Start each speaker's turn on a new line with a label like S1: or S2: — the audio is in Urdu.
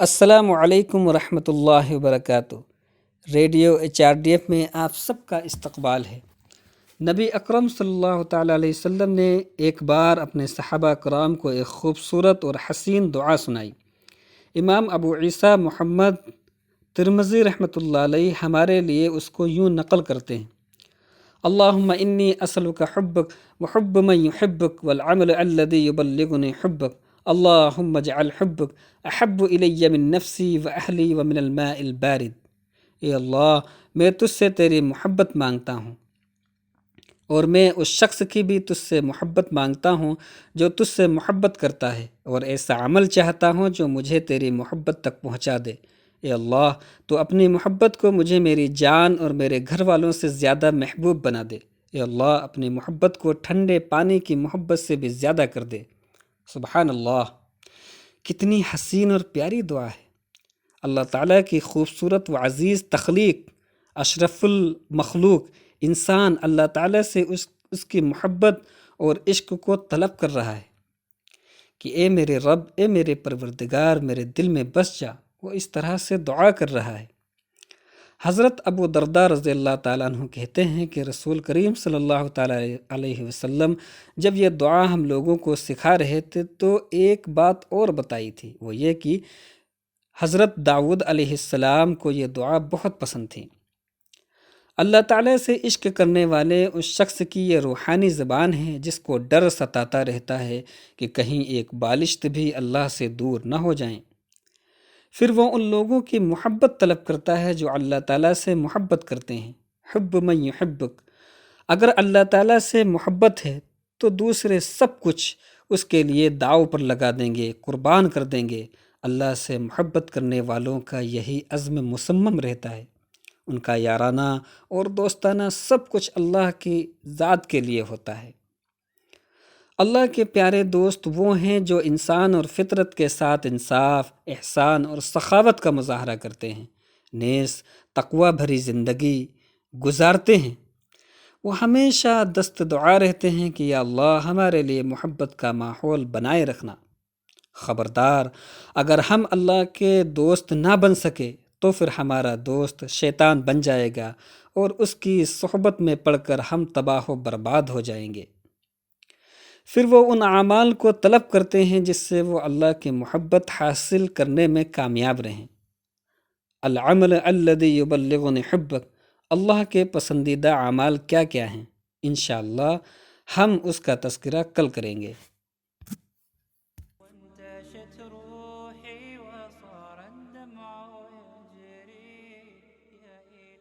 S1: السلام علیکم ورحمۃ اللہ وبرکاتہ۔ ریڈیو HRDF میں آپ سب کا استقبال ہے۔ نبی اکرم صلی اللہ تعالیٰ علیہ وسلم نے ایک بار اپنے صحابہ کرام کو ایک خوبصورت اور حسین دعا سنائی۔ امام ابو عیسیٰ محمد ترمذی رحمۃ اللہ علیہ ہمارے لیے اس کو یوں نقل کرتے ہیں: اللہم انی اسألک حبک وحب من یحبک والعمل الذی یبلغنی حبک، اللہم اجعل حبک احب الی من نفسی و اہلی و من الماء البارد۔ اے اللہ، میں تجھ سے تیری محبت مانگتا ہوں، اور میں اس شخص کی بھی تجھ سے محبت مانگتا ہوں جو تجھ سے محبت کرتا ہے، اور ایسا عمل چاہتا ہوں جو مجھے تیری محبت تک پہنچا دے۔ اے اللہ، تو اپنی محبت کو مجھے میری جان اور میرے گھر والوں سے زیادہ محبوب بنا دے۔ اے اللہ، اپنی محبت کو ٹھنڈے پانی کی محبت سے بھی زیادہ کر دے۔ سبحان اللہ، کتنی حسین اور پیاری دعا ہے۔ اللہ تعالیٰ کی خوبصورت و عزیز تخلیق، اشرف المخلوق انسان اللہ تعالیٰ سے اس کی محبت اور عشق کو طلب کر رہا ہے کہ اے میرے رب، اے میرے پروردگار، میرے دل میں بس جا۔ وہ اس طرح سے دعا کر رہا ہے۔ حضرت ابو درداء رضی اللہ تعالیٰ عنہ کہتے ہیں کہ رسول کریم صلی اللہ تعالیٰ علیہ وسلم جب یہ دعا ہم لوگوں کو سکھا رہے تھے تو ایک بات اور بتائی تھی، وہ یہ کہ حضرت داؤد علیہ السلام کو یہ دعا بہت پسند تھی۔ اللہ تعالیٰ سے عشق کرنے والے اس شخص کی یہ روحانی زبان ہے جس کو ڈر ستاتا رہتا ہے کہ کہیں ایک بالشت بھی اللہ سے دور نہ ہو جائیں۔ پھر وہ ان لوگوں کی محبت طلب کرتا ہے جو اللہ تعالیٰ سے محبت کرتے ہیں۔ حب من یحبک، اگر اللہ تعالیٰ سے محبت ہے تو دوسرے سب کچھ اس کے لیے داؤ پر لگا دیں گے، قربان کر دیں گے۔ اللہ سے محبت کرنے والوں کا یہی عزم مصمم رہتا ہے۔ ان کا یارانہ اور دوستانہ سب کچھ اللہ کی ذات کے لیے ہوتا ہے۔ اللہ کے پیارے دوست وہ ہیں جو انسان اور فطرت کے ساتھ انصاف، احسان اور سخاوت کا مظاہرہ کرتے ہیں، نیز تقوی بھری زندگی گزارتے ہیں۔ وہ ہمیشہ دست دعا رہتے ہیں کہ یا اللہ، ہمارے لیے محبت کا ماحول بنائے رکھنا۔ خبردار، اگر ہم اللہ کے دوست نہ بن سکے تو پھر ہمارا دوست شیطان بن جائے گا، اور اس کی صحبت میں پڑ کر ہم تباہ و برباد ہو جائیں گے۔ پھر وہ ان اعمال کو طلب کرتے ہیں جس سے وہ اللہ کی محبت حاصل کرنے میں کامیاب رہیں۔ العمل الذی یبلغنی حبک، اللہ کے پسندیدہ اعمال کیا کیا ہیں؟ انشاءاللہ ہم اس کا تذکرہ کل کریں گے۔